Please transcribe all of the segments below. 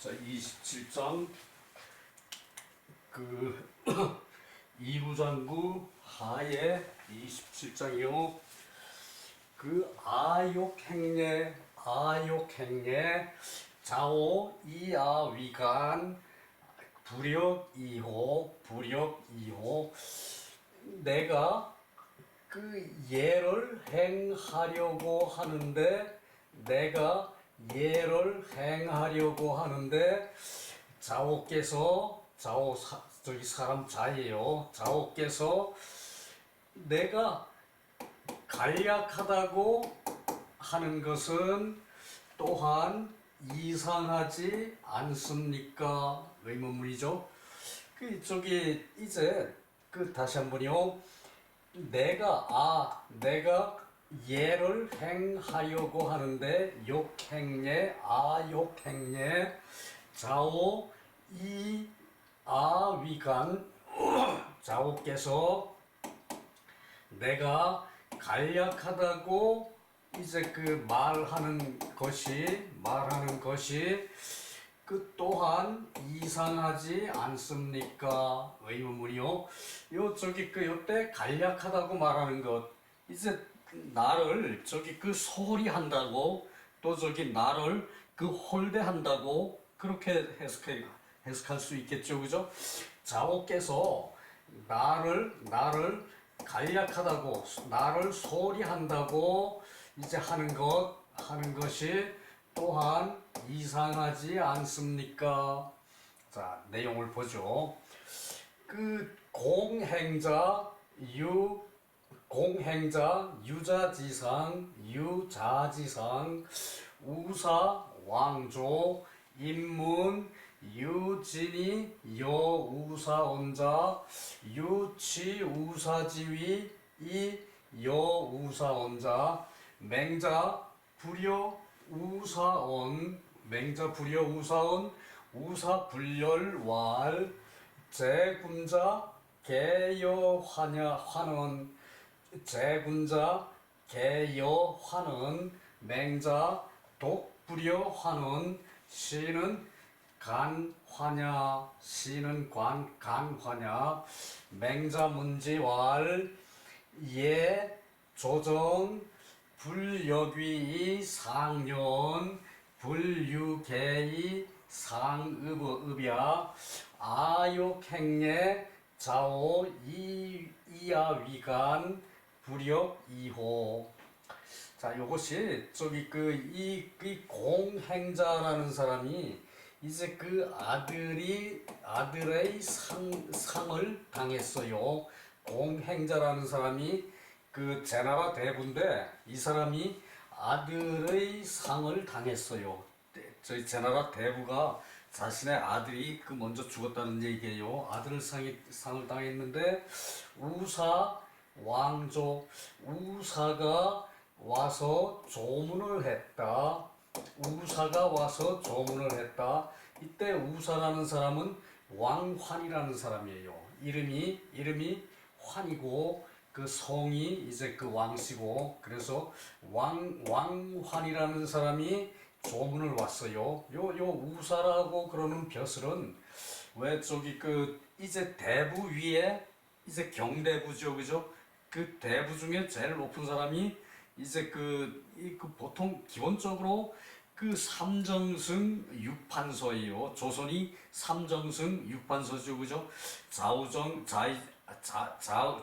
자, 27장 그 이부장구 하에 27장이요. 그 아욕행례 자오 이하위간 불역 이호 내가 그 예를 행하려고 하는데 자오께서 저기 사람 자예요. 자오께서 내가 간략하다고 하는 것은 또한 이상하지 않습니까? 의문문이죠. 저기 이제 다시 한번요. 내가 예를 행하려고 하는데 욕행례 자오 이 아위간 자오께서 내가 간략하다고 이제 말하는 것이 또한 이상하지 않습니까? 의문문이요. 요때 간략하다고 말하는 것, 이제 나를 소홀히 한다고, 또 나를 홀대한다고 그렇게 해석할 수 있겠죠, 그죠? 자오께서 나를 간략하다고, 나를 소홀히 한다고 이제 하는 것이 또한 이상하지 않습니까? 자, 내용을 보죠. 공행자 유자지상 우사 왕조 인문 유진이 여우사원자 유치우사지위 이 여우사원자 맹자 불여우사원 우사불열왈 제군자 개여환원 맹자 독불여환원 시는 간환야 맹자문지왈 예 조정 불여귀이 상년 불유계이 상읍야 아욕행례 자오 이하위간 불역2호. 자, 요것이 이 공행자라는 사람이 이제 아들의 상을 당했어요. 공행자라는 사람이 제나라 대부인데 이 사람이 아들의 상을 당했어요. 저희 제나라 대부가 자신의 아들이 먼저 죽었다는 얘기예요. 아들을 상을 당했는데 우사가 와서 조문을 했다. 이때 우사라는 사람은 왕환이라는 사람이에요. 이름이 환이고 성이 이제 왕씨고, 그래서 왕환이라는 사람이 조문을 왔어요. 요 우사라고 그러는 벼슬은 왜 이제 대부 위에 이제 경대부죠, 그죠? 대부 중에 제일 높은 사람이 이제 보통 기본적으로 삼정승 육판서예요. 조선이 삼정승 육판서죠, 그죠?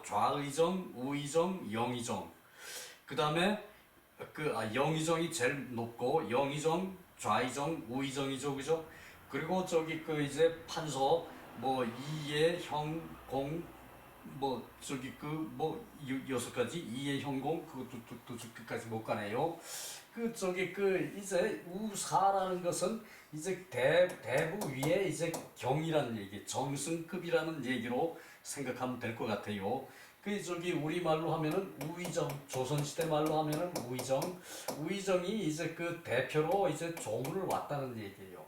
좌의정, 우의정, 영의정. 그 다음에 영의정이 제일 높고, 영의정, 좌의정, 우의정이죠, 그죠? 그리고 이제 판서, 이예, 형, 공, 여섯 가지, 이예, 형, 공, 그것도 끝까지 못 가네요. 이제 우사라는 것은 이제 대부 위에 이제 경이라는 얘기, 정승급이라는 얘기로 생각하면 될 것 같아요. 우리말로 하면은 우의정, 조선시대 말로 하면은 우의정이 이제 대표로 이제 조문을 왔다는 얘기예요.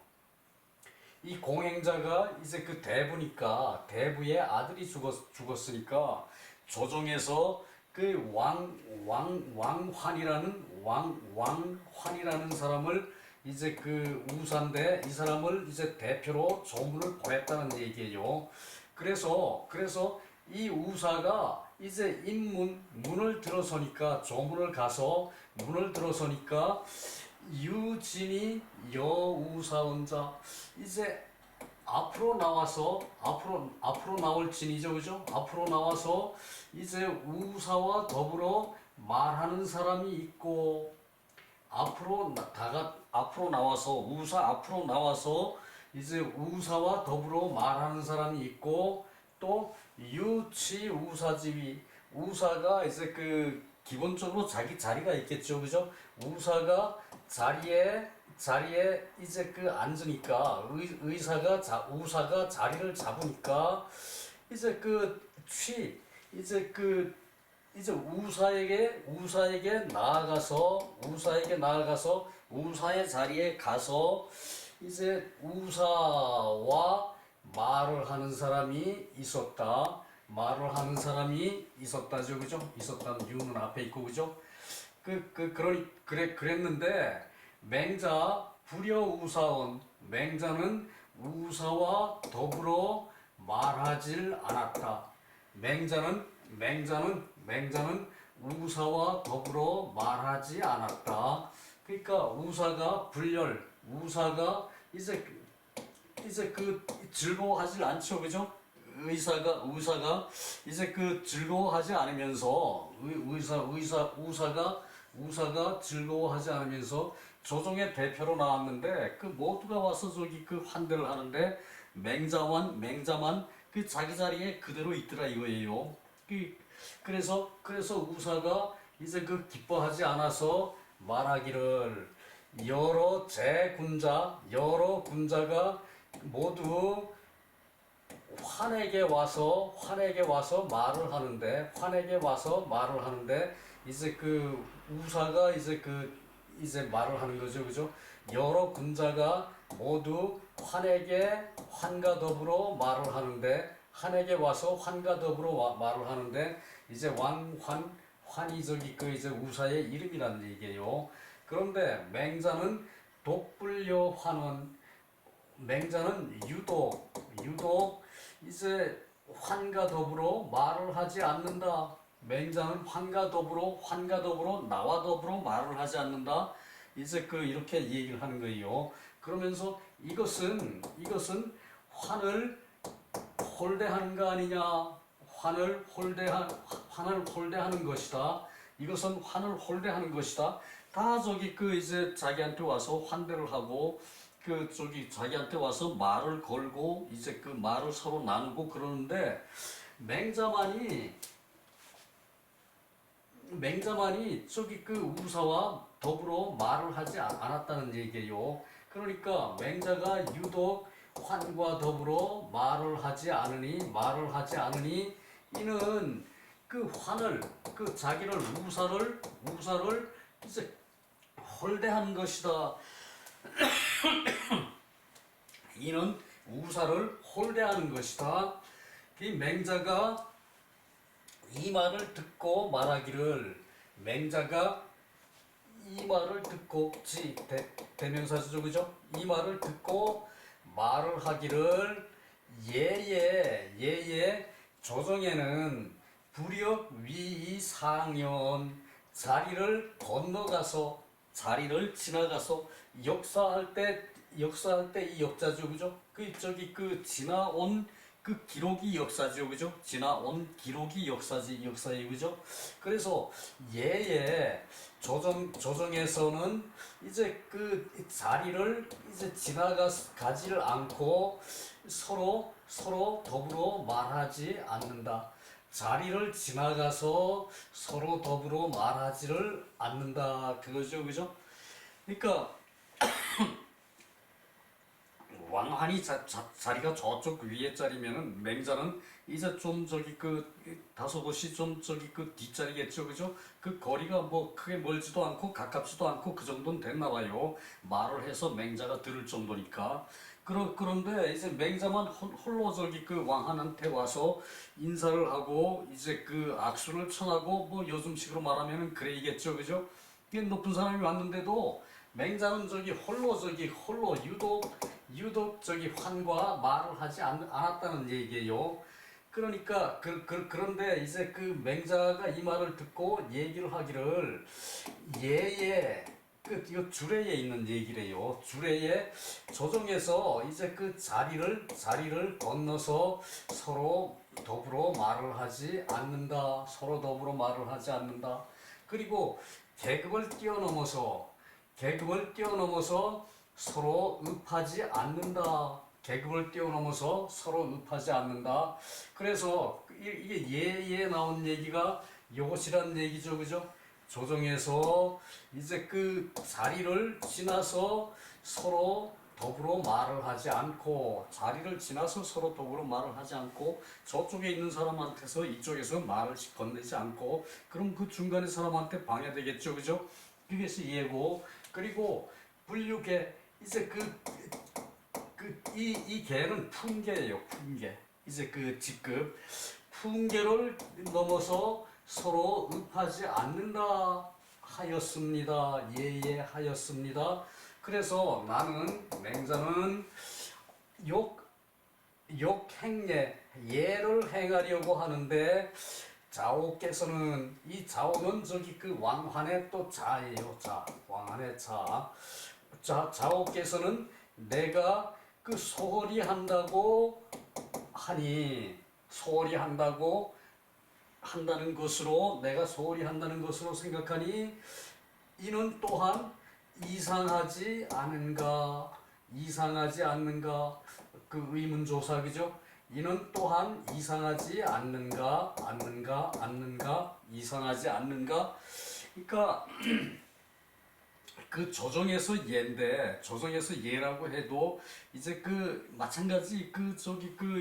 이 공행자가 이제 대부니까, 대부의 아들이 죽었으니까 조정에서 왕환이라는 사람을 이제 그 우사인데 이 사람을 이제 대표로 조문을 보냈다는 얘기예요. 그래서 이 우사가 이제 문을 들어서니까 조문을 가서 문을 들어서니까 유진이 여우사원자 이제 앞으로 나와서 앞으로 나올 진이죠, 그죠? 앞으로 나와서 이제 우사와 더불어 말하는 사람이 있고 앞으로 나와서 우사 앞으로 나와서 이제 우사와 더불어 말하는 사람이 있고 또 유치 우사지위 우사가 이제 그 기본적으로 자기 자리가 있겠죠, 그죠? 우사가 자리에 이제 그 앉으니까 우사가 자리를 잡으니까 이제 이제 우사에게 나아가서 우사의 자리에 가서 이제 우사와 말을 하는 사람이 있었다. 말을 하는 사람이 있었다죠, 그죠? 있었다는 유는 앞에 있고, 그죠? 그랬는데 맹자 불여우사원 맹자는 우사와 더불어 말하질 않았다. 맹자는 우사와 더불어 말하지 않았다. 그러니까 우사가 이제 그 즐거워하질 않죠, 그죠? 우사가 이제 그 즐거워하지 않으면서 우사가 즐거워하지 않으면서 조정의 대표로 나왔는데 그 모두가 와서 저기 그 환대를 하는데 맹자만 그 자기 자리에 그대로 있더라 이거예요. 그래서 우사가 이제 그 기뻐하지 않아서 말하기를 여러 군자가 모두 환에게 와서 말을 하는데 이제 그 우사가 이제 말을 하는 거죠, 그죠? 여러 군자가 모두 환과 더불어 말을 하는데 한에게 와서 환과 더불어 말을 하는데 이제 환이 저기 그 이제 우사의 이름이라는 얘기예요. 그런데 맹자는 독불려 환원 맹자는 유독 이제 환과 더불어 말을 하지 않는다. 맹자는 환과 더불어 나와 더불어 말을 하지 않는다. 이제 그 이렇게 얘기를 하는 거예요. 그러면서 이것은 환을 홀대하는 거 아니냐? 환을 홀대하는 것이다. 이것은 환을 홀대하는 것이다. 다 저기 그 이제 자기한테 와서 환대를 하고 그 저기 자기한테 와서 말을 걸고 이제 그 말을 서로 나누고 그러는데 맹자만이 저기 그 우사와 더불어 말을 하지 않았다는 얘기예요. 그러니까 맹자가 유독 환과 더불어 말을 하지 않으니 이는 그 환을 그 자기를 우사를 이제 홀대하는 것이다. 이는 우사를 홀대하는 것이다. 이 맹자가 이 말을 듣고 말하기를 맹자가 이 말을 듣고 대명사죠, 그죠? 이 말을 듣고 말을 하기를 예예 조정에는 불역 위이 상연 자리를 지나가서 역사할 때 이 역자죠, 그죠? 그 저기 그 지나온 그 기록이 역사죠, 그죠? 지나온 기록이 역사예요, 그죠? 그래서 예예 조정에서는 이제 그 자리를 이제 지나가지를 않고 서로 더불어 말하지 않는다. 자리를 지나가서 서로 더불어 말하지를 않는다. 그거죠, 그죠? 그러니까 왕환이 자리가 저쪽 위에 자리면은 맹자는 이제 좀 저기 그 다소 곳이 좀 저기 그 뒷자리겠죠, 그죠? 그 거리가 뭐 크게 멀지도 않고 가깝지도 않고 그 정도는 됐나 봐요. 말을 해서 맹자가 들을 정도니까. 그런데 이제 맹자만 홀로 저기 그 왕한한테 와서 인사를 하고 이제 그 악수를 청하고 뭐 요즘식으로 말하면은 그래이겠죠, 그죠? 높은 사람이 왔는데도 맹자는 홀로 유독 환과 말을 하지 않았다는 얘기예요. 그러니까 그런데 이제 그 맹자가 이 말을 듣고 얘기를 하기를 예에 이거 주례에 있는 얘기래요. 주례에 조정에서 이제 그 자리를 건너서 서로 더불어 말을 하지 않는다. 서로 더불어 말을 하지 않는다. 그리고 계급을 뛰어넘어서 서로 읍하지 않는다. 계급을 뛰어넘어서 서로 읍하지 않는다. 그래서 이게 예에 나온 얘기가 요것이란 얘기죠, 그죠? 조정에서 이제 그 자리를 지나서 서로 더불어 말을 하지 않고 저쪽에 있는 사람한테서 이쪽에서 말을 건네지 않고 그럼 그 중간에 사람한테 방해되겠죠, 그죠? 그것이 예고. 그리고 분류계 이제 이 개는 품계예요. 품계. 이제 그 직급 품계를 넘어서 서로 읍하지 않는다 하였습니다. 예하였습니다. 그래서 맹자는 욕행례 예를 행하려고 하는데 자오께서는 이 자오는 그 왕환의 또 자예요. 왕환의 자오께서는 내가 그 소홀히 한다고 내가 소홀히 한다는 것으로 생각하니 이는 또한 이상하지 않은가 그 의문조사 그죠? 이는 또한 이상하지 않는가 이상하지 않는가. 그러니까 그 조정에서 예라고 해도 이제 그 마찬가지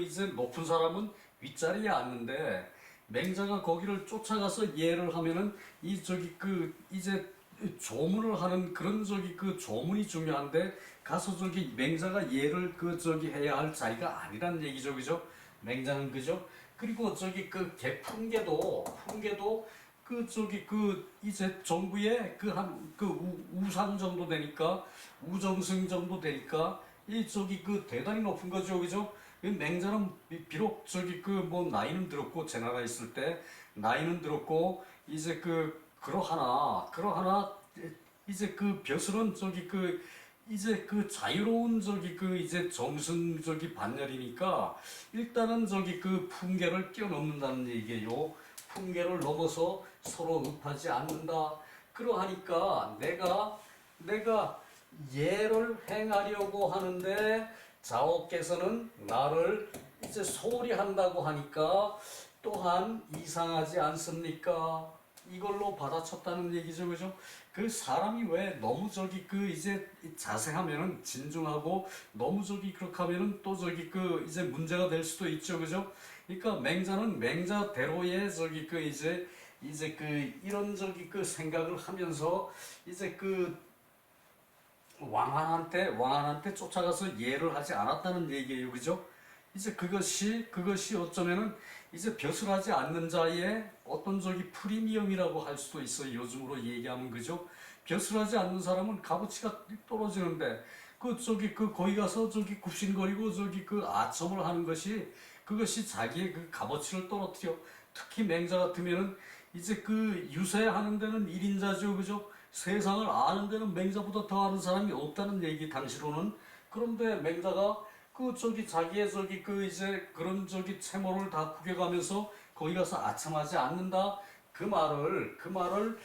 이제 높은 사람은 윗자리에 앉는데 맹자가 거기를 쫓아가서 예를 하면은 이제 조문을 하는 그런 그 조문이 중요한데 가서 맹자가 예를 해야 할 자리가 아니란 얘기죠, 그죠? 맹자는 그죠? 그리고 그 개풍계도 이제 정부의 우상 정도 되니까 우정승 정도 되니까 대단히 높은 거죠, 그죠? 맹자는 비록 나이는 들었고 제 나라 있을 때 나이는 들었고 이제 그러하나 이제 벼슬은 이제 자유로운 이제 정승 반열이니까 일단은 풍계를 뛰어넘는다는 얘기예요. 풍계를 넘어서 서로 읍하지 않는다. 그러하니까 내가 예를 행하려고 하는데 자오께서는 나를 이제 소홀히 한다고 하니까 또한 이상하지 않습니까? 이걸로 받아쳤다는 얘기죠, 그죠? 그 사람이 왜 너무 이제 자세하면은 진중하고 너무 그렇게 하면은 또 이제 문제가 될 수도 있죠, 그죠? 그러니까 맹자는 맹자대로의 이제 이런 생각을 하면서 이제 왕한테 쫓아가서 예를 하지 않았다는 얘기예요, 그죠? 이제 그것이 어쩌면은 이제 벼슬하지 않는 자의 어떤 프리미엄이라고 할 수도 있어요. 요즘으로 얘기하면 그죠? 벼슬하지 않는 사람은 값어치가 떨어지는데 거기 가서 굽신거리고 아첨을 하는 그것이 자기의 값어치를 떨어뜨려. 특히 맹자 같으면은 이제 유세하는 데는 1인자죠, 그죠? 세상을 아는 데는 맹자보다 더 아는 사람이 없다는 얘기 당시로는. 그런데 맹자가 자기의 이제 그런 채모를 다 구겨가면서 거기 가서 아첨하지 않는다. 그 말을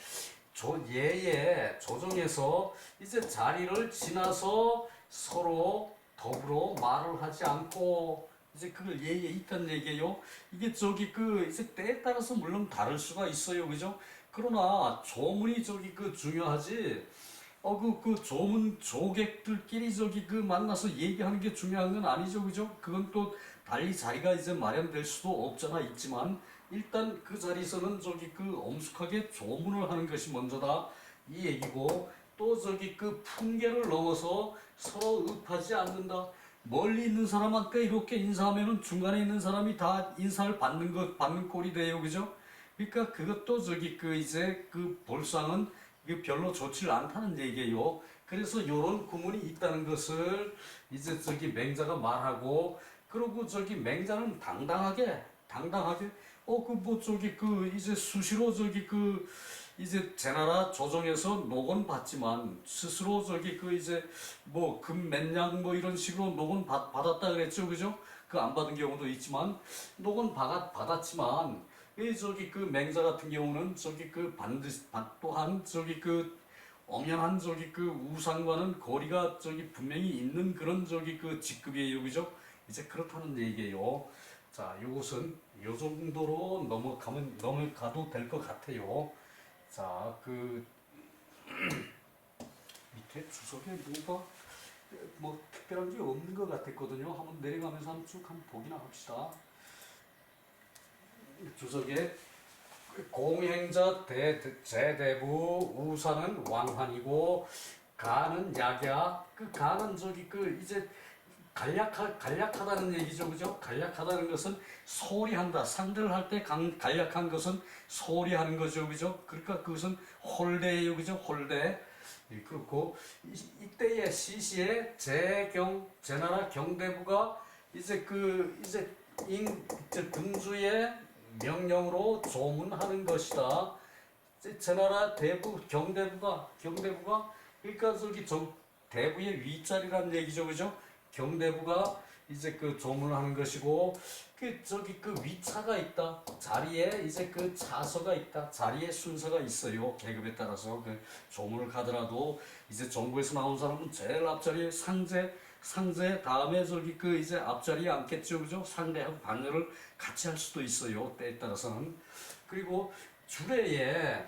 예에 조정에서 이제 자리를 지나서 서로 더불어 말을 하지 않고 이제 그걸 예에 있다는 얘기예요. 이게 이제 때에 따라서 물론 다를 수가 있어요, 그죠? 그러나 조문이 중요하지. 조객들끼리 만나서 얘기하는 게 중요한 건 아니죠, 그죠? 그건 또 달리 자리가 이제 마련될 수도 없잖아, 있지만, 일단 그 자리에서는 엄숙하게 조문을 하는 것이 먼저다, 이 얘기고, 또 풍계를 넘어서 서로 읍하지 않는다. 멀리 있는 사람한테 이렇게 인사하면은 중간에 있는 사람이 다 인사를 받는 꼴이 돼요, 그죠? 그러니까 그것도 이제 볼상은 별로 좋지 않다는 얘기예요. 그래서 요런 구문이 있다는 것을 이제 저기 맹자가 말하고, 그리고 저기 맹자는 당당하게 그 뭐 저기 그 이제 수시로 저기 그 이제 제나라 조정에서 녹은 받지만 스스로 저기 그 이제 뭐 금 몇 냥 뭐 이런 식으로 녹은 받았다 그랬죠, 그죠? 그 안 받은 경우도 있지만 녹은 받았지만 이 저기 그 맹자 같은 경우는 저기 그 반드시 또한 저기 그 엄연한 저기 그 우상과는 거리가 저기 분명히 있는 그런 저기 그 직급이에요, 그죠? 이제 그렇다는 얘기예요. 자, 요것은 요 정도로 넘어가도 될 것 같아요. 자, 그 밑에 주석에 뭐가 뭐 특별한 게 없는 것 같았거든요. 한번 내려가면서 쭉 한번 보기나 합시다. 주석에 공행자 제대부 우사는 왕환이고 가는 약야. 그 가는 저기 그 이제 간략하다는 얘기죠, 그죠? 간략하다는 것은 소리한다. 상대를 할 때 간략한 것은 소리하는 거죠, 그죠? 그러니까 그것은 홀대예요, 그죠? 홀대. 예, 그렇고 이때의 시시에 제나라 경대부가 이제 이제 군주의 명령으로 조문하는 것이다. 제나라 경대부가 그러니까 저기 대부의 윗자리라는 얘기죠, 그죠? 경대부가 이제 그 조문을 하는 것이고, 그 저기 그 위차가 있다. 자리에 이제 그 차서가 있다. 자리에 순서가 있어요. 계급에 따라서 그 조문을 가더라도 이제 정부에서 나온 사람은 제일 앞자리에 상제 다음에 저기 그 이제 앞자리에 앉겠죠, 그죠? 상대하고 반열을 같이 할 수도 있어요. 때에 따라서는. 그리고 주례에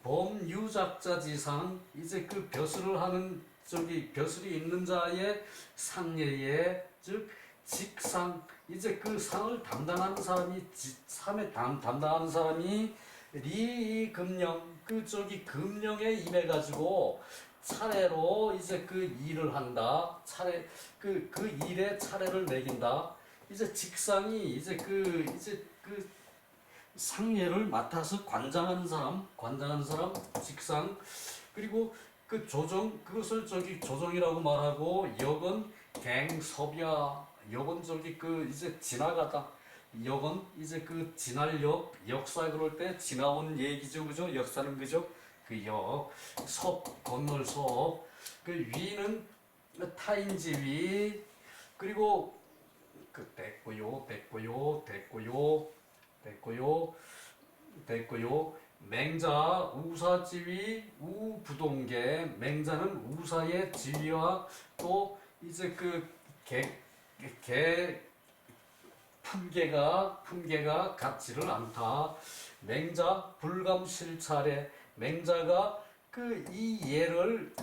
범유작자지상 이제 그 벼슬을 하는 저기 벼슬이 있는 자의 상례에 즉 직상 이제 그 상을 담당하는 사람이 상에 담당하는 사람이 리금령 그 저기 금령에 임해 가지고 차례로 이제 그 일을 한다. 그 일에 차례를 매긴다. 이제 직상이 이제 그 상례를 맡아서 관장하는 사람 직상. 그리고 그 그것을 저기 조정이라고 말하고, 역은 갱섭야. 역은 저기 그 이제 지나가다. 역은 이제 그 지날 역사 그럴 때 지나온 얘기죠, 그죠? 역사는 그죠? 그 건널 그 위는 타인지위. 그리고 그 됐고요. 맹자 우사지위 우부동계. 맹자는 우사의 지위와 또 이제 품계가 같지를 않다. 맹자 불감실차례. 맹자가 이 예를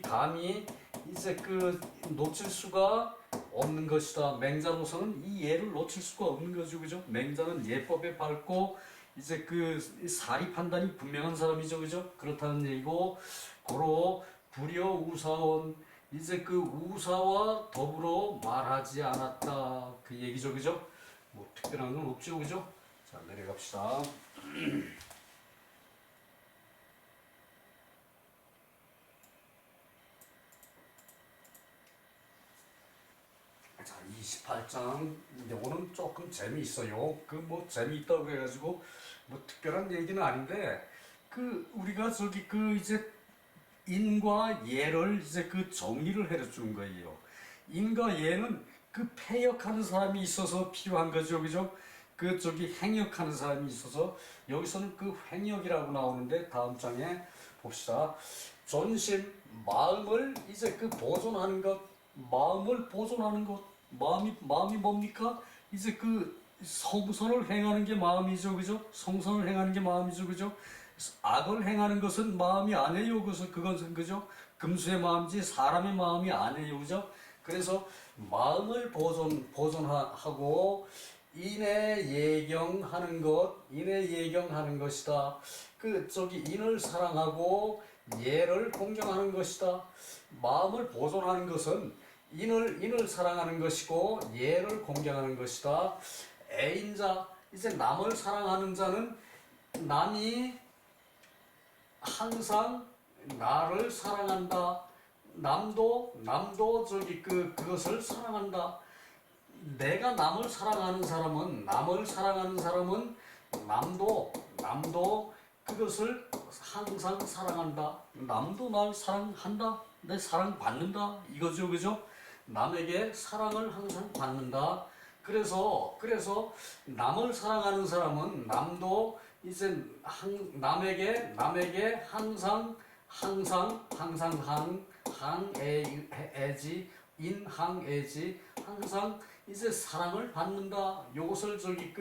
감히 이제 놓칠 수가 없는 것이다. 맹자로서는 이 예를 놓칠 수가 없는 거죠, 그죠? 맹자는 예법에 밝고 이제 사리 판단이 분명한 사람이죠, 그죠? 그렇다는 얘기고, 고로 불여 우사원 이제 우사와 더불어 말하지 않았다. 그 얘기죠, 그죠? 뭐 특별한 건 없죠, 그죠? 자, 내려갑시다. 자, 28장. 이거는 조금 재미있어요. 뭐 재미있다고 해가지고 뭐 특별한 얘기는 아닌데, 우리가 이제 인과 예를 이제 정의를 해주는 거예요. 인과 예는 폐역하는 사람이 있어서 필요한 거죠, 그죠? 행역하는 사람이 있어서 여기서는 횡역이라고 나오는데, 다음 장에 봅시다. 존심, 마음을 이제 보존하는 것, 마음을 보존하는 것, 마음이 뭡니까? 이제 성선을 행하는 게 마음이죠, 그죠? 성선을 행하는 게 마음이죠, 그죠? 악을 행하는 것은 마음이 아니에요. 그것은 그죠? 금수의 마음이지 사람의 마음이 아니에요, 그죠? 그래서 마음을 보존하고 인의 예경하는 것이다. 인을 사랑하고 예를 공경하는 것이다. 마음을 보존하는 것은 인을 사랑하는 것이고 예를 공경하는 것이다. 애인자, 이제 남을 사랑하는 자는 남이 항상 나를 사랑한다. 남도 저기 그것을 사랑한다. 내가 남을 사랑하는 사람은 남도 그것을 항상 사랑한다. 남도 날 사랑한다. 내 사랑받는다. 이거죠, 그죠? 남에게 사랑을 항상 받는다. 그래서 남을 사랑하는 사람은 남도 이제 남에게 항상 항해지 인항해지 항상 이제 사랑을 받는다. 요것을 저기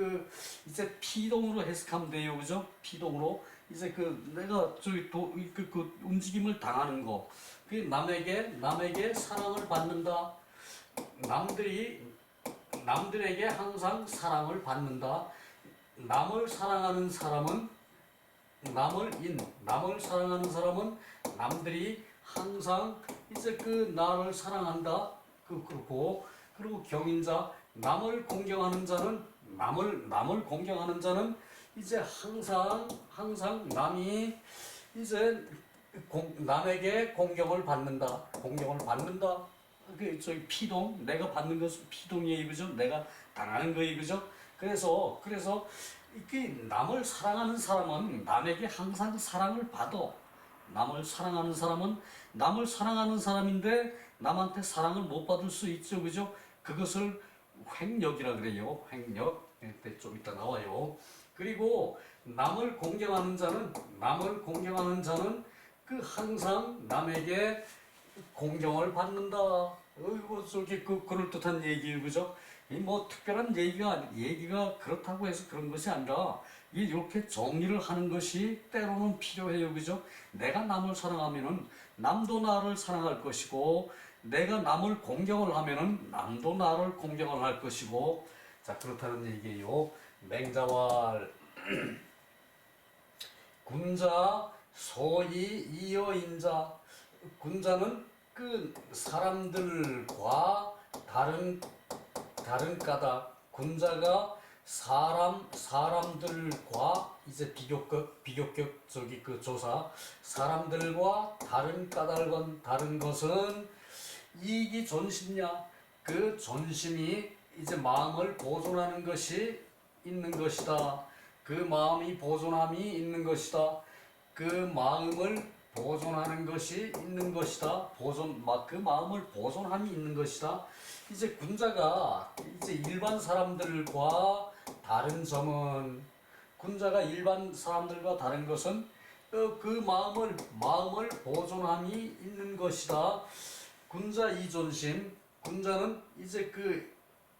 이제 피동으로 해석하면 돼요, 그죠? 피동으로 이제 내가 저기 그 움직임을 당하는 거, 그 남에게 사랑을 받는다. 남들에게 항상 사랑을 받는다. 남을 사랑하는 사람은 남을 사랑하는 사람은 남들이 항상 이제 나를 사랑한다. 그리고 경인자 남을 공경하는 자는 이제 항상 남이 이제 남에게 공경을 받는다. 저기 피동, 내가 받는 것은 피동이에요, 그죠? 내가 당하는 거예요, 그죠? 그래서 이렇게 남을 사랑하는 사람은 남에게 항상 사랑을 받아. 남을 사랑하는 사람은 남을 사랑하는 사람인데 남한테 사랑을 못 받을 수 있죠, 그죠? 그것을 횡력이라 그래요. 횡력. 좀 이따 나와요. 그리고 남을 공경하는 자는 항상 남에게 공경을 받는다. 이거 저기 그럴듯한 얘기예요, 그죠? 뭐 특별한 얘기가 그렇다고 해서 그런 것이 아니라 이렇게 정리를 하는 것이 때로는 필요해요, 그죠? 내가 남을 사랑하면은 남도 나를 사랑할 것이고, 내가 남을 공경을 하면은 남도 나를 공경을 할 것이고, 자, 그렇다는 얘기예요. 맹자왈 군자 소위 이어인자. 군자는 사람들과 다른 까닭. 군자가 사람들과 이제 비교격 저기 조사. 사람들과 다른 까닭은 다른 것은 이익이 존심냐. 그 존심이 이제 마음을 보존하는 것이 있는 것이다. 그 마음이 보존함이 있는 것이다. 그 마음을 보존하는 것이 있는 것이다. 그 마음을 보존함이 있는 것이다. 이제 군자가 이제 일반 사람들과 다른 점은, 군자가 일반 사람들과 다른 것은 그 마음을 보존함이 있는 것이다. 군자 이존심. 군자는 이제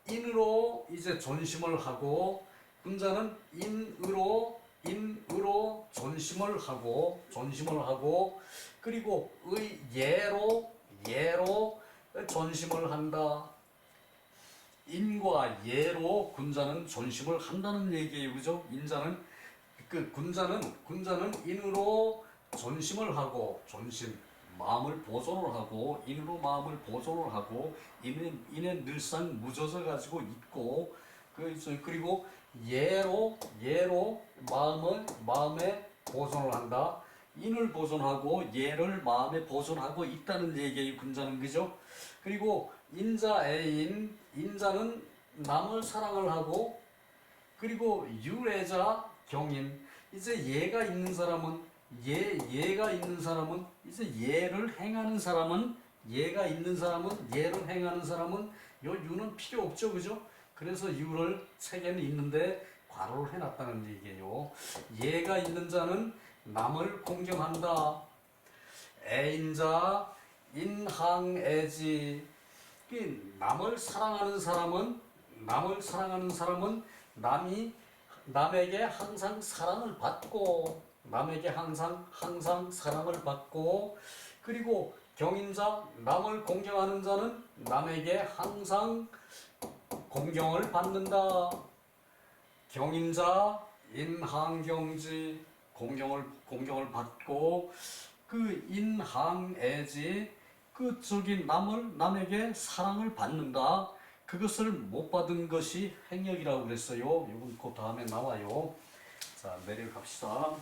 인으로 이제 존심을 하고, 군자는 인으로 존심을 하고, 그리고 예로 존심을 한다. 인과 예로 군자는 존심을 한다는 얘기예요, 그죠? 군자는 인으로 존심을 하고, 마음을 보존을 하고, 인으로 마음을 보존을 하고, 인에 늘상 묻어져 가지고 있고, 그리고 예로 마음에 보존을 한다. 인을 보존하고 예를 마음에 보존하고 있다는 얘기예요, 군자는, 그죠? 그리고 인자는 남을 사랑을 하고, 그리고 유래자 경인. 이제 예가 있는 사람은 이제 예를 행하는 사람은 요 유는 필요 없죠, 그죠? 그래서 유를 책에는 있는데 괄호를 해놨다는 얘기예요. 예가 있는 자는 남을 공경한다. 애인자 인항애지. 남을 사랑하는 사람은 남에게 항상 사랑을 받고, 그리고 경인자 남을 공경하는 자는 남에게 항상 공경을 받는다. 경인자 인항경지. 공경을 받고, 인항애지. 남에게 사랑을 받는다. 그것을 못 받은 것이 행역이라고 그랬어요. 이건 그 다음에 나와요. 자, 내려갑시다.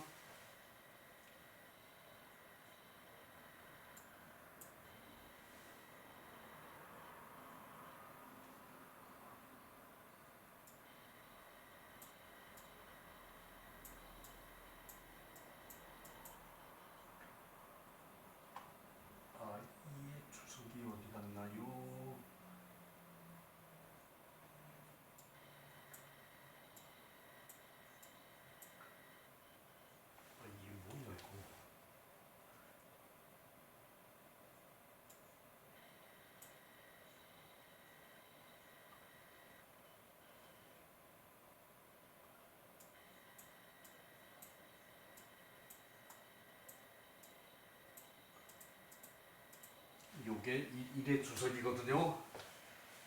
요게 일의 주석이거든요.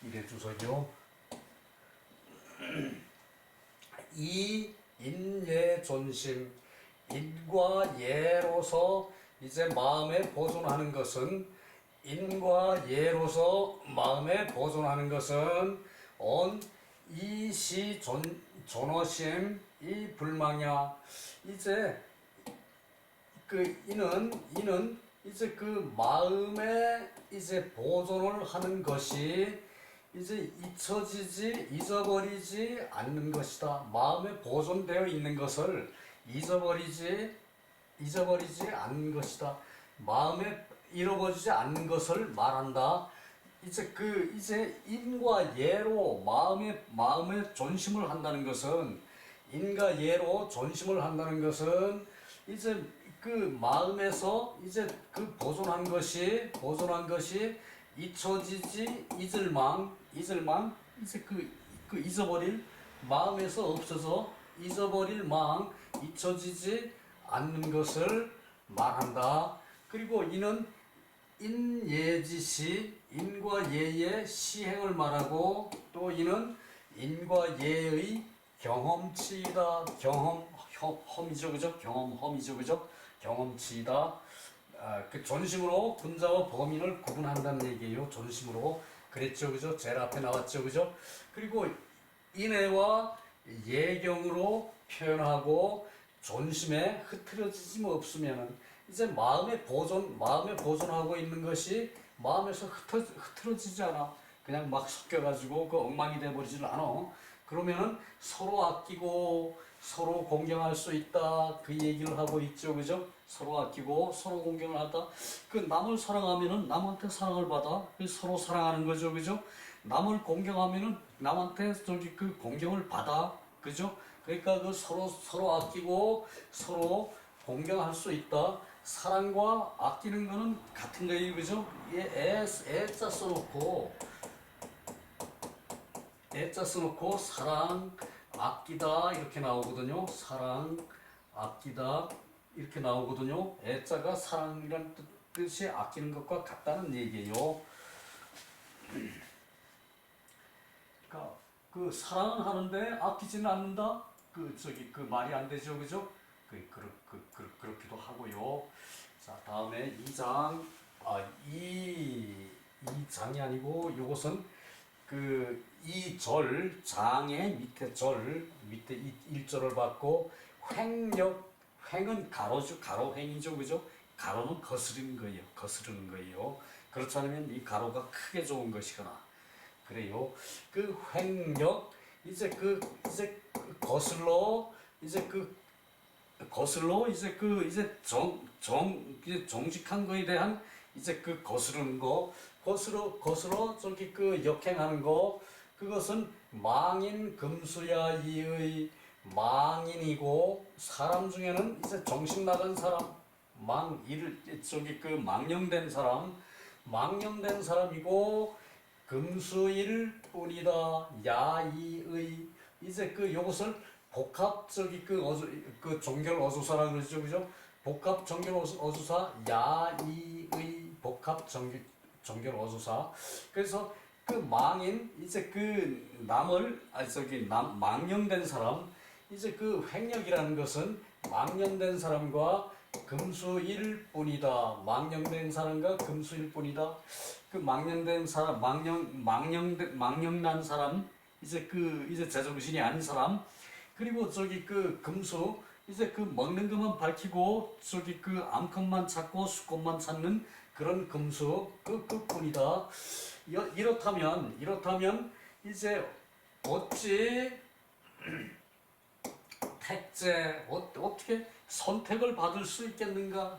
일의 주석이요. 이 인예 존심, 인과 예로서 이제 마음에 보존하는 것은, 인과 예로서 마음에 보존하는 것은 온 이시 존어심 이 불망야. 이제 그 이는 이제 그 마음에 이제 보존을 하는 것이 이제 잊어버리지 않는 것이다. 마음에 보존되어 있는 것을 잊어버리지 않는 것이다. 마음에 잃어버리지 않는 것을 말한다. 이제 인과 예로 마음에 존심을 한다는 것은, 인과 예로 존심을 한다는 것은 이제 그 마음에서 이제 그 보존한 것이 잊혀지지 이제 그 잊어버릴, 마음에서 없어져 잊어버릴 잊혀지지 않는 것을 말한다. 그리고 이는 인예지시, 인과 예의 시행을 말하고, 또 이는 인과 예의 경험치이다. 험이죠, 그죠? 험이죠, 그죠? 경험치이다. 그 존심으로 군자와 범인을 구분한다는 얘기예요. 존심으로. 그랬죠, 그죠? 제일 앞에 나왔죠, 그죠? 그리고 인애와 예경으로 표현하고, 존심에 흐트러지지 없으면은 이제 마음에 보존하고 있는 것이 마음에서 흐트러지지 않아. 그냥 막 섞여가지고 그 엉망이 돼버리질 않아. 그러면은 서로 아끼고 서로 공경할 수 있다. 그 얘기를 하고 있죠, 그죠? 서로 아끼고 서로 공경을 하다. 그 남을 사랑하면은 남한테 사랑을 받아. 서로 사랑하는 거죠, 그죠? 남을 공경하면은 남한테 그 공경을 받아, 그죠? 그러니까 그 서로 아끼고 서로 공경할 수 있다. 사랑과 아끼는 거는 같은 거예요, 그죠? 애자 써놓고 사랑, 아끼다 이렇게 나오거든요. 사랑, 아끼다 이렇게 나오거든요. 애자가 사랑이란 뜻이 아끼는 것과 같다는 얘기예요. 그러니까 그 사랑은 하는데 아끼지는 않는다. 그 말이 안 되죠, 그죠? 그렇기도 하고요. 자, 다음에 2장. 이 장이 아니고 요것은 이 장의 밑에 밑에 1절을 받고, 횡은 가로횡이죠, 그죠? 가로는 거스르는 거예요. 그렇지 않으면 이 가로가 크게 좋은 것이거나 그래요. 그 횡력, 이제 거슬러 이제 정직한 거에 대한 이제 그 거스르는 거, 거스러 저기 역행하는 거, 그것은 망인 금수야이의 망인이고, 사람 중에는 이제 정신 나간 사람, 망령된 사람이고, 금수일 뿐이다. 야이의, 이제 요것을 복합 종결 어조사라 그러죠, 그죠? 복합 종결 어조사, 야이의 복합 종결 어조사. 그래서 망인, 이제 망령된 사람, 이제 횡력이라는 것은 망령된 사람과 금수일 뿐이다. 망령된 사람과 금수일 뿐이다. 망령된 사람, 망령난 사람, 이제 제정신이 아닌 사람, 그리고 금수, 이제 먹는 것만 밝히고 암컷만 찾고 수컷만 찾는 그런 금수, 뿐이다. 이렇다면 이제 어찌 택제, 어떻게 선택을 받을 수 있겠는가?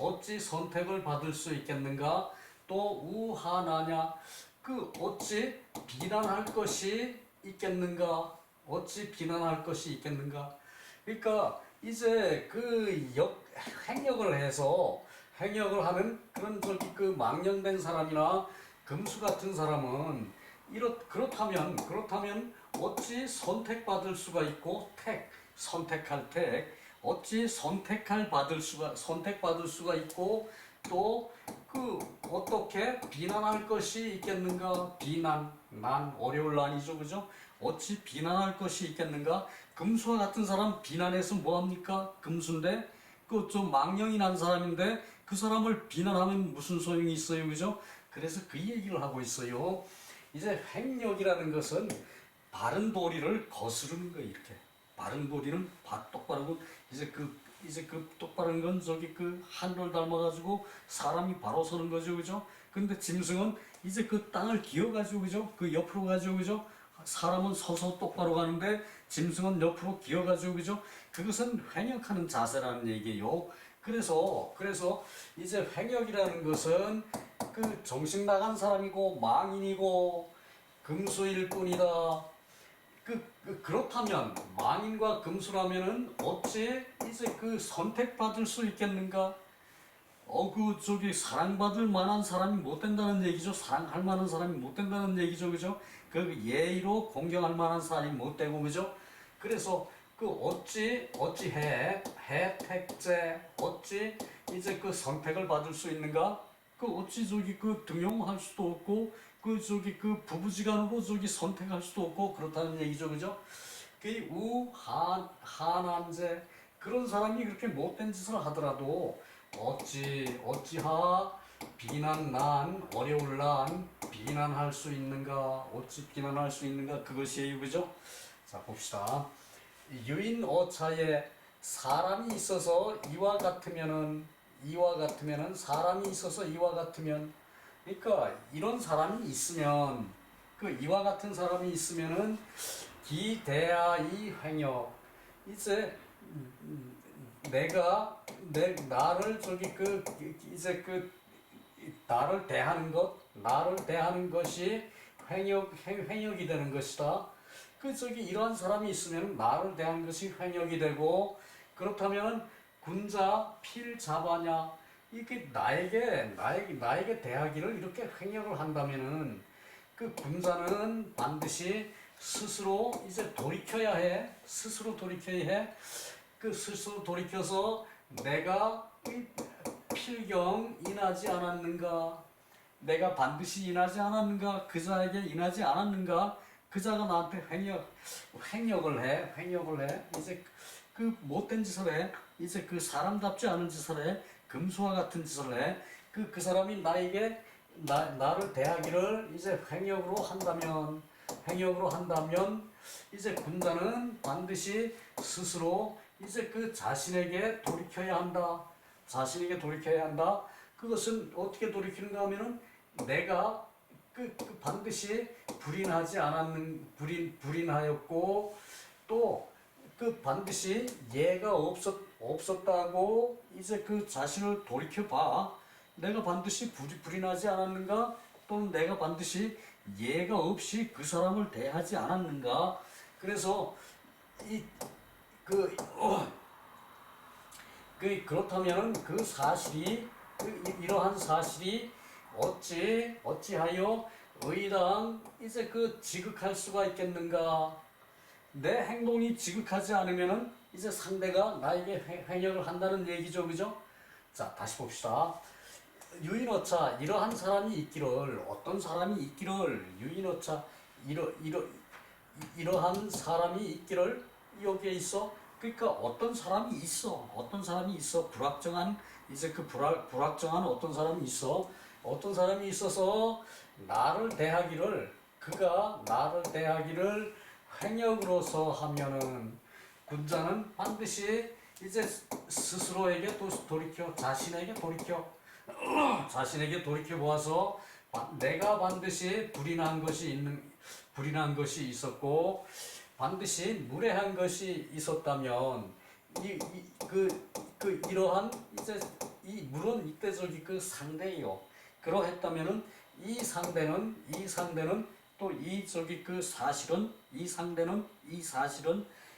어찌 선택을 받을 수 있겠는가? 또 우하나냐? 어찌 비난할 것이 있겠는가? 그러니까 이제 행역을 하는 그런 망령된 사람이나 금수 같은 사람은 그렇다면 어찌 선택받을 수가 있고, 선택받을 수가 있고, 또 그 어떻게 비난할 것이 있겠는가? 비난, 난 어려울 난이죠, 그죠? 어찌 비난할 것이 있겠는가? 금수와 같은 사람 비난해서 뭐합니까? 금수인데 그 좀 망령이 난 사람인데 그 사람을 비난하면 무슨 소용이 있어요, 그죠? 그래서 그 얘기를 하고 있어요. 이제 횡력이라는 것은 바른 도리를 거스르는 거예요, 이렇게. 바른 도리는 똑바르고 이제 그 똑바른 건 저기 그 하늘을 닮아가지고 사람이 바로 서는 거죠, 그죠? 근데 짐승은 이제 그 땅을 기어가지고, 그죠? 그 옆으로 가지고, 그죠? 사람은 서서 똑바로 가는데 짐승은 옆으로 기어가지고, 그죠? 그것은 횡역하는 자세라는 얘기예요. 그래서 이제 횡역이라는 것은 그 정신 나간 사람이고 망인이고 금수일 뿐이다. 그렇다면 망인과 금수라면은 어찌 이제 그 선택받을 수 있겠는가? 저기 사랑받을 만한 사람이 못 된다는 얘기죠. 사랑할 만한 사람이 못 된다는 얘기죠, 그죠? 그 예의로 공경할 만한 사람이 못 되고, 그죠? 그래서 그 어찌 혜택제 어찌 이제 그 선택을 받을 수 있는가? 그 어찌 저기 그 등용할 수도 없고 그 저기 그 부부지간으로 저기 선택할 수도 없고 그렇다는 얘기죠, 그죠? 그 우한한제 그런 사람이 그렇게 못된 짓을 하더라도 어찌하 비난 난 어려울 난 비난할 수 있는가? 어찌 비난할 수 있는가? 그것이에요, 그죠? 자, 봅시다. 유인 오차에 사람이 있어서 이와 같으면은 사람이 있어서 이와 같으면 그러니까 이런 사람이 있으면 그 이와 같은 사람이 있으면은 기대하이 횡역 이제 나를 저기 이제 나를 대하는 것이 횡역이 되는 것이다. 저기 이러한 사람이 있으면 나를 대하는 것이 횡역이 되고 그렇다면 군자 필자바냐 이게 나에게 대하기를 이렇게 횡역을 한다면은 그 군자는 반드시 스스로 이제 돌이켜야 해. 스스로 돌이켜서 내가 필경 인하지 않았는가? 내가 반드시 인하지 않았는가? 그자에게 인하지 않았는가? 그자가 나한테 횡역을 해. 이제 그 못된 짓을 해. 이제 그 사람답지 않은 짓을 해. 금수와 같은 짓을 해. 그 사람이 나를 대하기를 이제 횡역으로 한다면 이제 군자는 반드시 스스로 이제 그 자신에게 돌이켜야 한다. 그것은 어떻게 돌이키는가 하면은 내가 반드시 불인하였고 또 그 반드시 예가 없었다고 이제 그 자신을 돌이켜봐. 내가 반드시 불인하지 않았는가? 또는 내가 반드시 예가 없이 그 사람을 대하지 않았는가? 그래서 그렇다면은 그 사실이 이러한 사실이 어찌하여 의당 이제 그 지극할 수가 있겠는가? 내 행동이 지극하지 않으면은 이제 상대가 나에게 횡역을 한다는 얘기죠, 그죠? 자, 다시 봅시다. 유인어차 이러한 사람이 있기를 어떤 사람이 있기를 유인어차 이러한 사람이 있기를 여기에 있어. 그러니까 어떤 사람이 있어 불확정한 이제 그 불확정한 어떤 사람이 있어. 어떤 사람이 있어서 그가 나를 대하기를 횡역으로서 하면은 군자는 반드시 이제 스스로에게 자신에게 돌이켜 보아서 내가 반드시 불인한 것이 있었고 반드시 무례한 것이 있었다면 이러한 이제 물론 이때 저기 그 상대요. 그러했다면은 이 상대는 또 이 상대는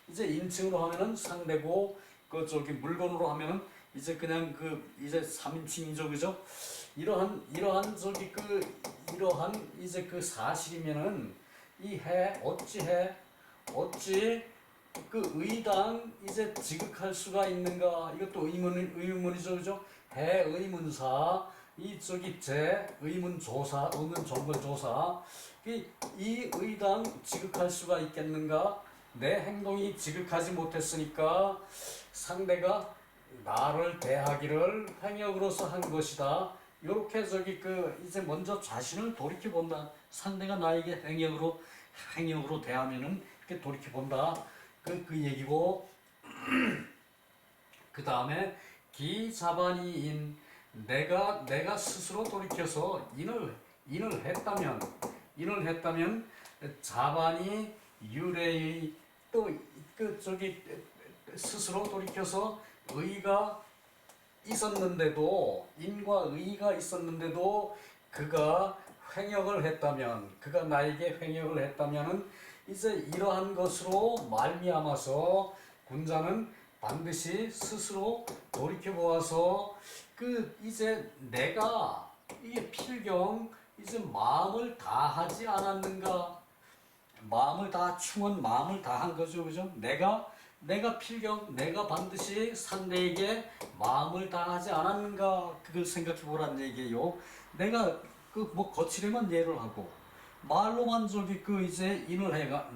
이제 인칭으로 하면은 상대고 그 저기 물건으로 하면은 이제 그냥 이제 3인칭이죠, 그죠? 이러한 이제 그 사실이면은 어찌 그 의당 이제 지극할 수가 있는가? 이것도 의문이죠, 그죠? 해의문사 이쪽이 제 의문조사 의문종벌조사 이 의당 지극할 수가 있겠는가? 내 행동이 지극하지 못했으니까 상대가 나를 대하기를 횡역으로서 한 것이다. 요렇게 이제 먼저 자신을 돌이켜 본다. 상대가 나에게 횡역으로 대하면은 이렇게 돌이켜 본다. 그 얘기고 그 다음에 기자반이인 내가 스스로 돌이켜서 인을 했다면 자반이 유래의 또 스스로 돌이켜서 의가 있었는데도 인과 의가 있었는데도 그가 그가 나에게 횡역을 했다면은 이제 이러한 것으로 말미암아서 군자는 반드시 스스로 돌이켜 보아서 이제 내가 이게 필경 이제 마음을 다하지 않았는가? 충은 마음을 다한 거죠, 그죠? 내가 필경 내가 반드시 상대에게 마음을 다하지 않았는가? 그걸 생각해 보라는 얘기예요. 내가 거칠게만 예를 하고 말로만 이제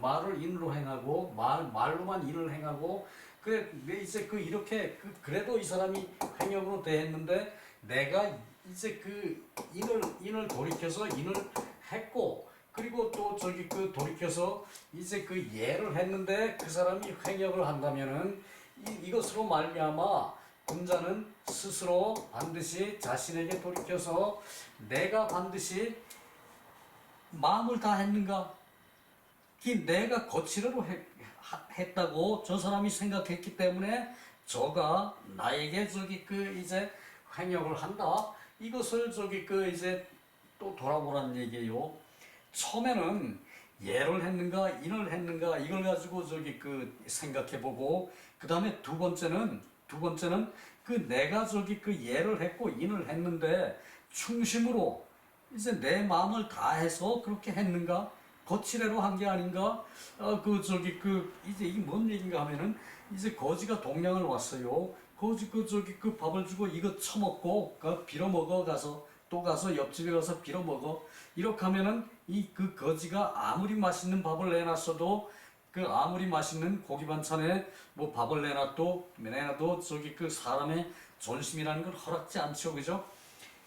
말을 인으로 행하고 말로만 인을 행하고 그래 이제 이렇게 그래도 이 사람이 횡역으로 대했는데 내가 이제 인을 돌이켜서 인을 했고 그리고 또 돌이켜서 이제 예를 했는데 그 사람이 횡역을 한다면은 이것으로 말미암아 군자는 스스로 반드시 자신에게 돌이켜서 내가 반드시 마음을 다 했는가? 내가 거칠어로 했다고 저 사람이 생각했기 때문에 저가 나에게 이제 횡역을 한다. 이것을 이제 또 돌아보라는 얘기예요. 처음에는 예를 했는가 인을 했는가 이걸 가지고 생각해보고 그 다음에 두 번째는 내가 예를 했고 인을 했는데 충심으로 이제 내 마음을 다해서 그렇게 했는가? 거칠애로 한 게 아닌가? 이제 이게 뭔 얘기인가 하면은 이제 거지가 동량을 왔어요. 거지 밥을 주고 이거 처먹고 빌어먹어 가서 옆집에 가서 빌어먹어. 이렇게 하면은 거지가 아무리 맛있는 밥을 내놨어도 아무리 맛있는 고기 반찬에 밥을 내놔도 사람의 존심이라는 걸 허락지 않죠, 그죠?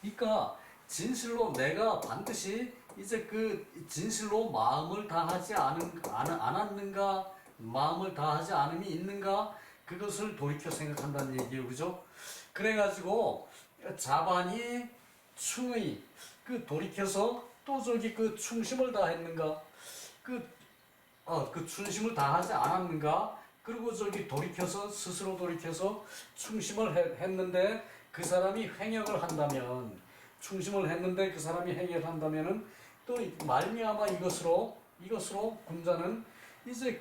그러니까 진실로 내가 반드시 이제 진실로 마음을 다하지 않았는가, 마음을 다하지 않음이 있는가, 그것을 돌이켜 생각한다는 얘기예요, 그죠? 그래가지고 자반이 충의 돌이켜서 또 충심을 다했는가, 충심을 다하지 않았는가, 그리고 돌이켜서 스스로 돌이켜서 충심을 했는데 그 사람이 횡역을 한다면 충심을 했는데 그 사람이 횡역한다면은 또 말미암아 이것으로 군자는 이제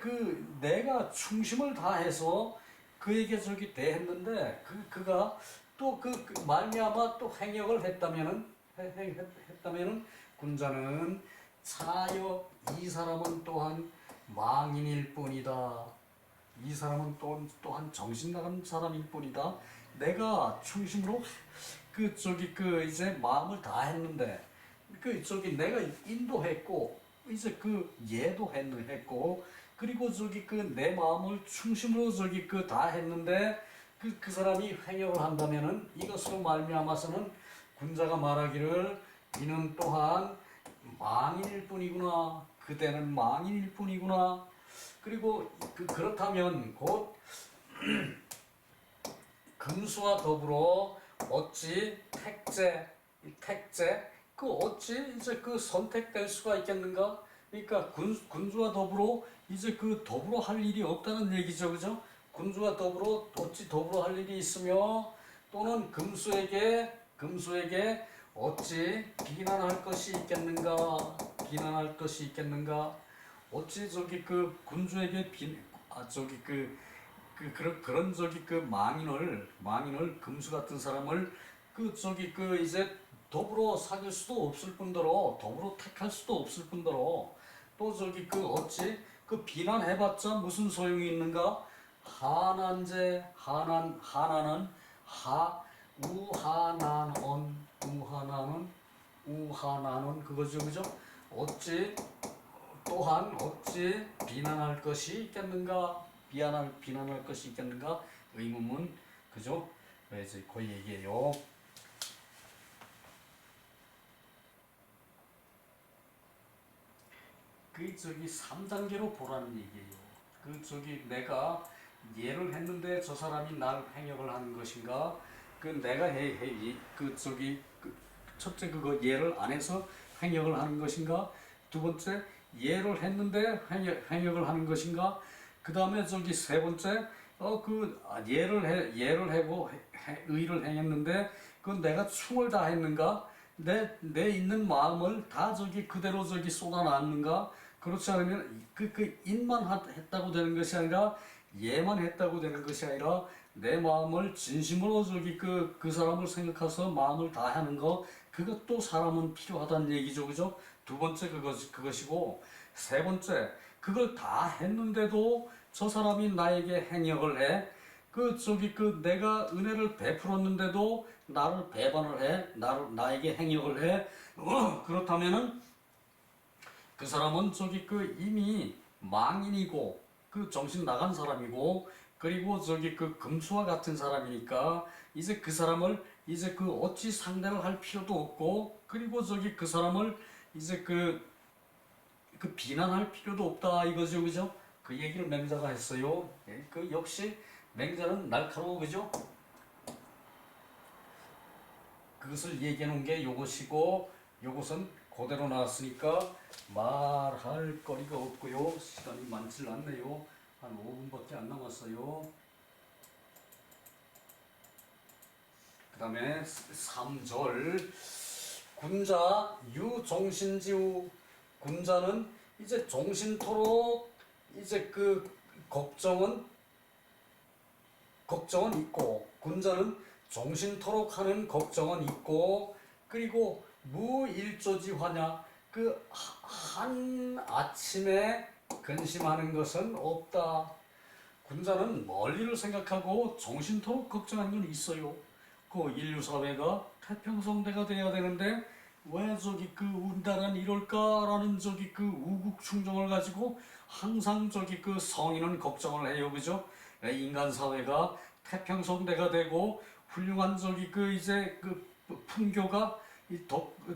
내가 충심을 다해서 그에게 대했는데 그가 또 말미암아 또 횡역을 했다면은 군자는 차여 이 사람은 또한 망인일 뿐이다. 이 사람은 또한 정신 나간 사람일 뿐이다. 내가 충심으로 이제 마음을 다 했는데 내가 인도했고 이제 예도 했고 그리고 내 마음을 충심으로 다 했는데 그 사람이 횡역을 한다면은 이것으로 말미암아서는 군자가 말하기를 이는 또한 망인일 뿐이구나. 그대는 망인일 뿐이구나. 그리고 그렇다면 곧 금수와 더불어 어찌 택제 어찌 이제 선택될 수가 있겠는가? 그러니까 군주와 더불어 이제 더불어 할 일이 없다는 얘기죠, 그죠? 군주와 더불어 어찌 더불어 할 일이 있으며 또는 금수에게 어찌 비난할 것이 있겠는가? 어찌 군주에게 그런 망인을 금수 같은 사람을 이제 더불어 사귈 수도 없을 뿐더러 더불어 택할 수도 없을 뿐더러 또 어찌 비난해봤자 무슨 소용이 있는가? 하난제 하나는 우하나는 그거죠, 그죠? 어찌 또한 어찌 비난할 것이 있겠는가? 비난할 것이 있겠는가? 의문문, 그죠? 이제 그 얘기예요. 그 저기 3단계로 보라는 얘기예요. 그 저기 내가 예를 했는데 저 사람이 날 행역을 하는 것인가? 그 내가 그 저기 그 첫째 그거 예를 안 해서 행역을 하는 것인가? 두 번째 예를 했는데 행역을 하는 것인가? 그 다음에 저기 세 번째 예를 하고 의를 행했는데 그 내가 충을 다 했는가? 내 있는 마음을 다 저기 그대로 저기 쏟아놨는가? 그렇지 않으면 그 인만 했다고 되는 것이 아니라 예만 했다고 되는 것이 아니라 내 마음을 진심으로 저기 그 사람을 생각해서 마음을 다하는 거 그것도 사람은 필요하다는 얘기죠, 그죠? 두 번째 그것이고 세 번째 그걸 다 했는데도 저 사람이 나에게 행역을 해. 내가 은혜를 베풀었는데도 나를 배반을 해. 나에게 행역을 해. 그렇다면은 그 사람은 이미 망인이고 정신 나간 사람이고 그리고 금수와 같은 사람이니까 이제 그 사람을 이제 어찌 상대를 할 필요도 없고 그리고 그 사람을 이제 비난할 필요도 없다 이거죠, 그죠? 그 얘기를 맹자가 했어요. 예, 역시 맹자는 날카로워, 그죠? 그것을 얘기해 놓은 게 요것이고 요것은 그대로 나왔으니까 말할 거리가 없고요. 시간이 많지 않네요. 한 5분밖에 안 남았어요. 그 다음에 3절 군자 유종신지우 군자는 이제 종신토록 이제 걱정은 있고 군자는 종신토록 하는 걱정은 있고 그리고 무일조지화냐 한 아침에 근심하는 것은 없다. 군자는 멀리를 생각하고 종신토록 걱정하는 건 있어요. 인류 사회가 태평성대가 돼야 되는데 왜 우리나라는 이럴까라는 우국 충정을 가지고 항상 성인은 걱정을 해요, 그죠? 인간 사회가 태평성대가 되고 훌륭한 풍교가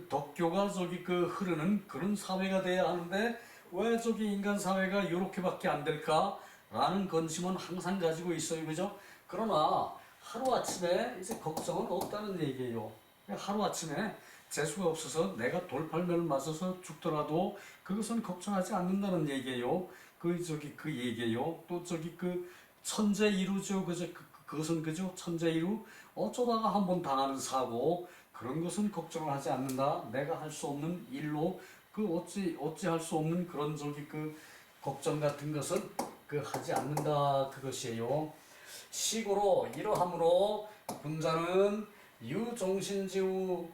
덕교가 흐르는 그런 사회가 돼야 하는데 왜 인간 사회가 이렇게밖에 안 될까라는 근심은 항상 가지고 있어요, 그죠? 그러나 하루아침에 이제 걱정은 없다는 얘기예요. 하루아침에 재수가 없어서 내가 돌팔매를 맞아서 죽더라도 그것은 걱정하지 않는다는 얘기예요. 그 얘기예요. 또 천재이루죠. 그것은 그죠? 천재이루. 어쩌다가 한번 당하는 사고 그런 것은 걱정을 하지 않는다. 내가 할 수 없는 일로 어찌 할 수 없는 그런 걱정 같은 것은 하지 않는다 그것이에요. 식으로 이러함으로 군자는 유종신지우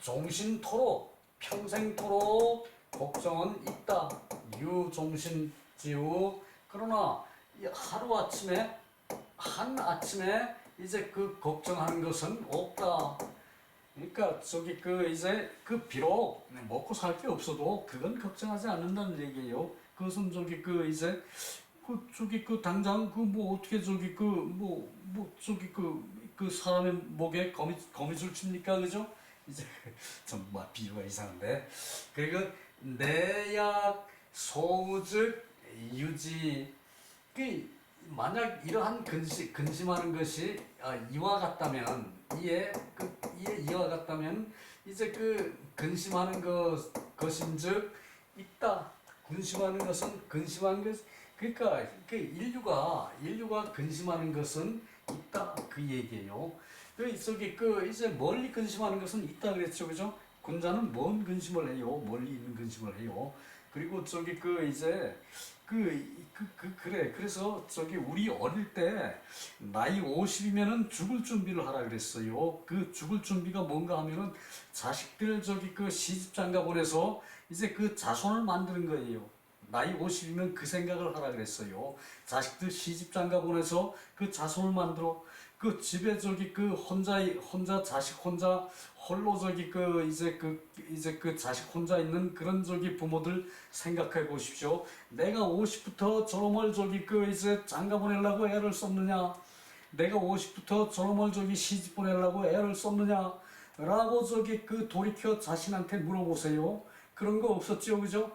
종신토록 평생토록 걱정은 있다. 유종신지우 그러나 하루아침에 한 아침에 이제 걱정하는 것은 없다. 그러니까 이제 비록 먹고 살 게 없어도 그건 걱정하지 않는다는 얘기예요. 그것은 이제 당장 어떻게 사람의 목에 거미줄 칩니까, 그죠? 이제 좀 비유가 이상한데 그리고 내약 소우즉 유지 만약 이러한 근심하는 것이 이와 같다면 이와 같다면 이제 근심하는 것인즉 있다. 근심하는 것 그러니까 인류가 근심하는 것은 있다 그 얘기예요. 이제 멀리 근심하는 것은 있다 그랬죠, 그죠? 군자는 먼 근심을 해요. 멀리 있는 근심을 해요. 그리고 이제 그래. 그래서 우리 어릴 때 나이 50이면은 죽을 준비를 하라 그랬어요. 죽을 준비가 뭔가 하면은 자식들 시집장가 보내서 이제 자손을 만드는 거예요. 나이 50이면 그 생각을 하라 그랬어요. 자식들 시집장가 보내서 자손을 만들어. 그 집에 저기 그 혼자 자식 혼자 홀로 저기 이제 그 자식 혼자 있는 그런 저기 부모들 생각해 보십시오. 내가 50부터 저놈을 저기 그 이제 장가 보내려고 애를 썼느냐? 내가 50부터 저놈을 저기 시집 보내려고 애를 썼느냐? 라고 저기 그 돌이켜 자신한테 물어보세요. 그런 거 없었죠, 그죠?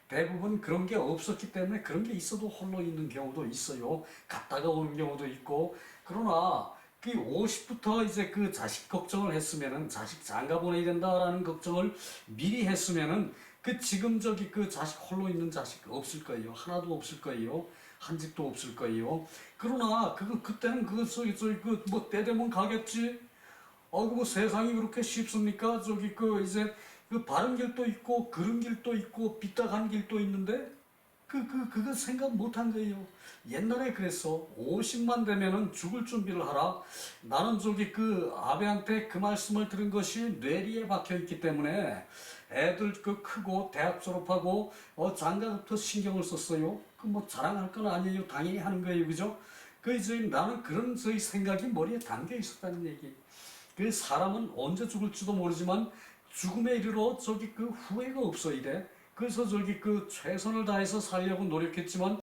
대부분 그런 게 없었기 때문에 그런 게 있어도 홀로 있는 경우도 있어요. 갔다가 오는 경우도 있고. 그러나 그 50부터 이제 그 자식 걱정을 했으면은 자식 장가 보내야 된다라는 걱정을 미리 했으면은 그 지금 저기 그 자식 홀로 있는 자식 없을 거예요. 하나도 없을 거예요. 한 집도 없을 거예요. 그러나 그때는 저기 그 뭐 때 되면 가겠지. 뭐 세상이 그렇게 쉽습니까? 저기 그 이제 그 바른 길도 있고 그른 길도 있고 삐딱한 길도 있는데 그거 생각 못한 거예요. 옛날에 그랬어. 50만 되면은 죽을 준비를 하라. 나는 저기 그 아베한테 그 말씀을 들은 것이 뇌리에 박혀 있기 때문에 애들 그 크고 대학 졸업하고 장가부터 신경을 썼어요. 그 뭐 자랑할 건 아니에요. 당연히 하는 거예요. 그죠? 그 이제 나는 그런 저희 생각이 머리에 담겨 있었다는 얘기. 그 사람은 언제 죽을지도 모르지만 죽음에 이르러 저기 그 후회가 없어 이래. 그래서 저기 그 최선을 다해서 살려고 노력했지만